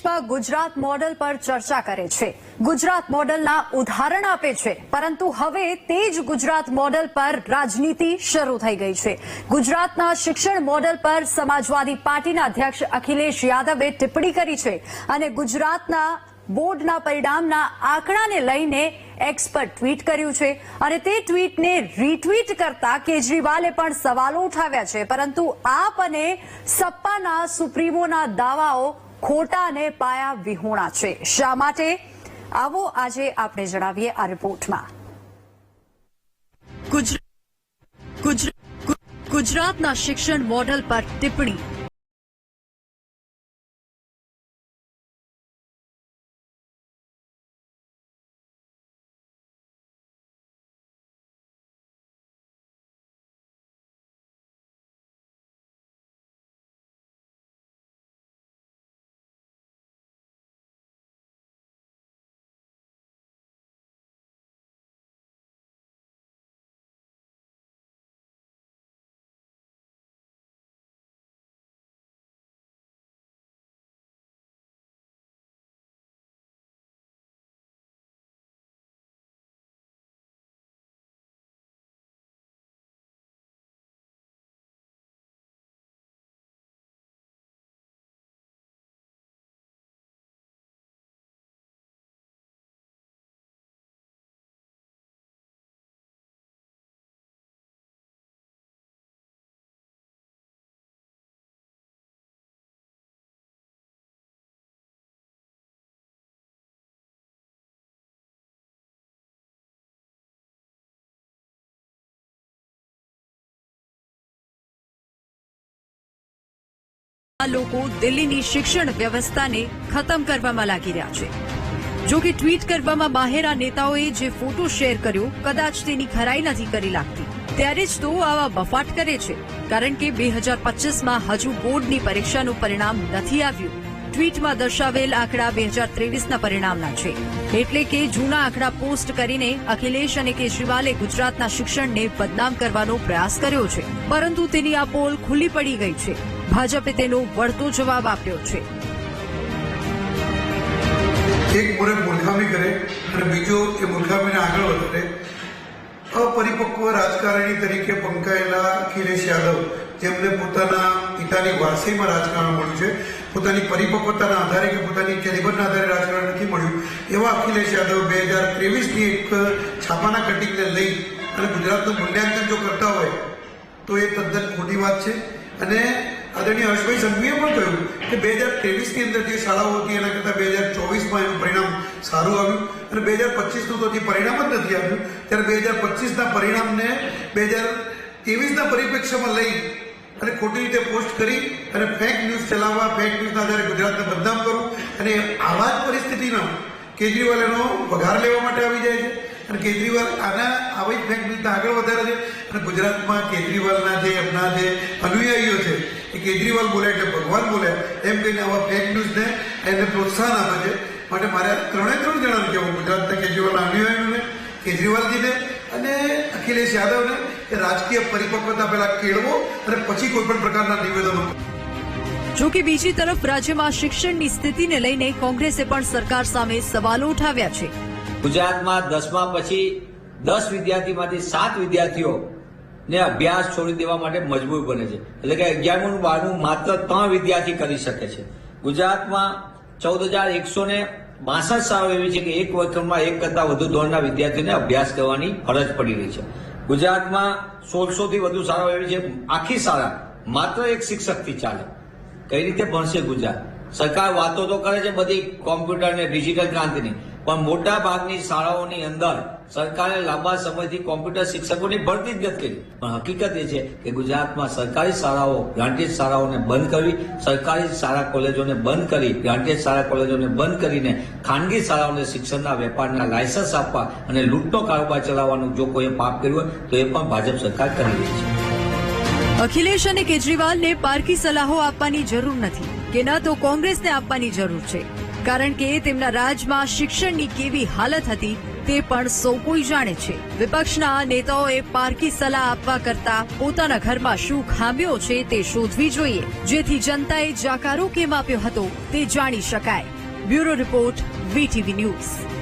દેશમાં ગુજરાત મોડેલ પર ચર્ચા કરે છે, ગુજરાત મોડેલના ઉદાહરણ આપે છે, પરંતુ હવે તે જ ગુજરાત મોડેલ પર રાજનીતિ શરૂ થઈ ગઈ છે। ગુજરાતના શિક્ષણ મોડેલ પર સમાજવાદી પાર્ટીના અધ્યક્ષ અખિલેશ યાદવે ટિપ્પણી કરી છે અને ગુજરાતના બોર્ડના પરિણામના આંકડાને લઈને એક્સ પર ટ્વીટ કર્યું છે અને તે ટ્વીટને રીટ્વીટ કરતા કેજરીવાલે પણ સવાલો ઉઠાવ્યા છે, પરંતુ આપ અને સપ્પાના સુપ્રીમોના દાવાઓ ખોટા અને પાયા વિહોણા છે। શા માટે? આવો આજે આપણે જણાવીએ આ રિપોર્ટમાં। ગુજરાતના શિક્ષણ મોડેલ પર ટિપ્પણી। આ લોકો દિલ્હીની શિક્ષણ વ્યવસ્થાને ખતમ કરવામાં લાગી રહ્યા છે। જો કે ટ્વીટ કરવામાં માહેર આ નેતાઓએ જે ફોટો શેર કર્યો કદાચ તેની ખરાઈ નથી કરી લાગતી, ત્યારે જ તો આવા બફાટ કરે છે, કારણ કે 2025માં હજુ બોર્ડની પરીક્ષાનું પરિણામ નથી આવ્યું। ટ્વીટમાં દર્શાવેલ આંકડા 2023ના પરિણામના છે, એટલે કે જૂના આંકડા પોસ્ટ કરીને અખિલેશ અને કેજરીવાલે ગુજરાતના શિક્ષણને બદનામ કરવાનો પ્રયાસ કર્યો છે, પરંતુ તેની આ પોલ ખુલ્લી પડી ગઈ છે। ભાજપે તેનો વળતો જવાબ આપ્યો છે। એક મોરે મૂર્ખામી કરે અને બીજો એ મૂર્ખામીને આગળ વધારે અપરિપક્વ રાજકારણી તરીકે પંકાયેલા અખિલેશ યાદવ, જેમને પોતાના પિતાની વારસીમાં રાજકારણ મળ્યું છે, પોતાની પરિપક્વતાના આધારે કે પોતાની કેલિબરના આધારે રાજકારણ નથી મળ્યું, એવા અખિલેશ યાદવ 2023ની એક છાપાના કટિંગને લઈ અને ગુજરાતનું મૂલ્યાંકન જો કરતા હોય તો એ તદ્દન ખોટી વાત છે। અને આદરણીય હર્ષભાઈ સંઘવીએ પણ કહ્યું કે 2023ની અંદર જે શાળાઓ હતી એના કરતાં 2024માં એનું પરિણામ સારું આવ્યું અને 2025નું તો હજી પરિણામ જ નથી આવ્યું, ત્યારે 2025ના પરિણામને 2023ના પરિપ્રેક્ષ્યમાં લઈ અને ખોટી રીતે પોસ્ટ કરી અને ફેક ન્યૂઝ ચલાવવા, ફેક ન્યૂઝના આધારે ગુજરાતને બદનામ કરવું, અને આવા જ પરિસ્થિતિમાં કેજરીવાલ એનો વઘાર લેવા માટે આવી જાય છે અને કેજરીવાલ આવી જ ફેક ન્યૂઝને આગળ વધારે છે અને ગુજરાતમાં કેજરીવાલના જે એમના જે અનુયાયીઓ છે એ કેજરીવાલ બોલ્યા એટલે ભગવાન બોલ્યા એમ કહીને આવા ફેક ન્યૂઝને એને પ્રોત્સાહન આપે છે। માટે મારે ત્રણે જણાને કહેવું, ગુજરાતના કેજરીવાલના અનુયાયીઓને, કેજરીવાલજીને અને અખિલેશ યાદવને કે રાજકીય પરિપક્વતા પહેલા કેળવો અને પછી કોઈ પણ પ્રકારના નિવેદનો। જો કે બીજી તરફ રાજ્યમાં શિક્ષણની સ્થિતિને લઈને કોંગ્રેસે પણ સરકાર સામે સવાલો ઉઠાવ્યા છે। ગુજરાતમાં 10મા પછી 10 વિદ્યાર્થીમાંથી 7 વિદ્યાર્થીઓને અભ્યાસ છોડી દેવા માટે મજબૂર બને છે, એટલે કે 11મું 12મું માત્ર 3 વિદ્યાર્થી કરી શકે છે। ગુજરાતમાં 14,162 શાળાઓ એવી છે કે એક વર્ગખંડમાં એક કરતા વધુ ધોરણના વિદ્યાર્થીઓને અભ્યાસ કરવાની ફરજ પડી રહી છે। ગુજરાતમાં 1600થી વધુ શાળાઓ એવી છે, આખી શાળા માત્ર એક શિક્ષકથી ચાલે। કઈ રીતે ભણશે ગુજરાત? સરકાર વાતો તો કરે છે બધી કોમ્પ્યુટર ને ડિજિટલ ક્રાંતિની, પણ મોટા ભાગની શાળાઓની અંદર સરકારે લાંબા સમયથી કોમ્પ્યુટર શિક્ષકોની ભરતી જ નથી કરી। પણ હકીકત એ છે કે ગુજરાતમાં સરકારી શાળાઓ, ગ્રાન્ટેડ શાળાઓને બંધ કરવી, સરકારી શાળા કોલેજોને બંધ કરી, ગ્રાન્ટેડ શાળા કોલેજોને બંધ કરીને ખાનગી શાળાઓને શિક્ષણના વેપારના લાયસન્સ આપવા અને લૂંટનો કારોબાર ચલાવવાનું જો કોઈએ પાપ કર્યું હોય તો એ પણ ભાજપ સરકાર કરી રહી છે। અખિલેશ અને કેજરીવાલને પારકી સલાહો આપવાની જરૂર નથી કે ન તો કોંગ્રેસને આપવાની જરૂર છે, કારણ કે તેમના રાજમાં શિક્ષણની કેવી હાલત હતી તે પણ સૌ કોઈ જાણે છે। વિપક્ષના નેતાઓએ પારકી સલાહ આપવા કરતા પોતાના ઘરમાં શું ખામીઓ છે તે શોધવી જોઈએ, જેથી જનતાએ જાકારો કેમ આપ્યો હતો તે જાણી શકાય। Bureau report VTV news.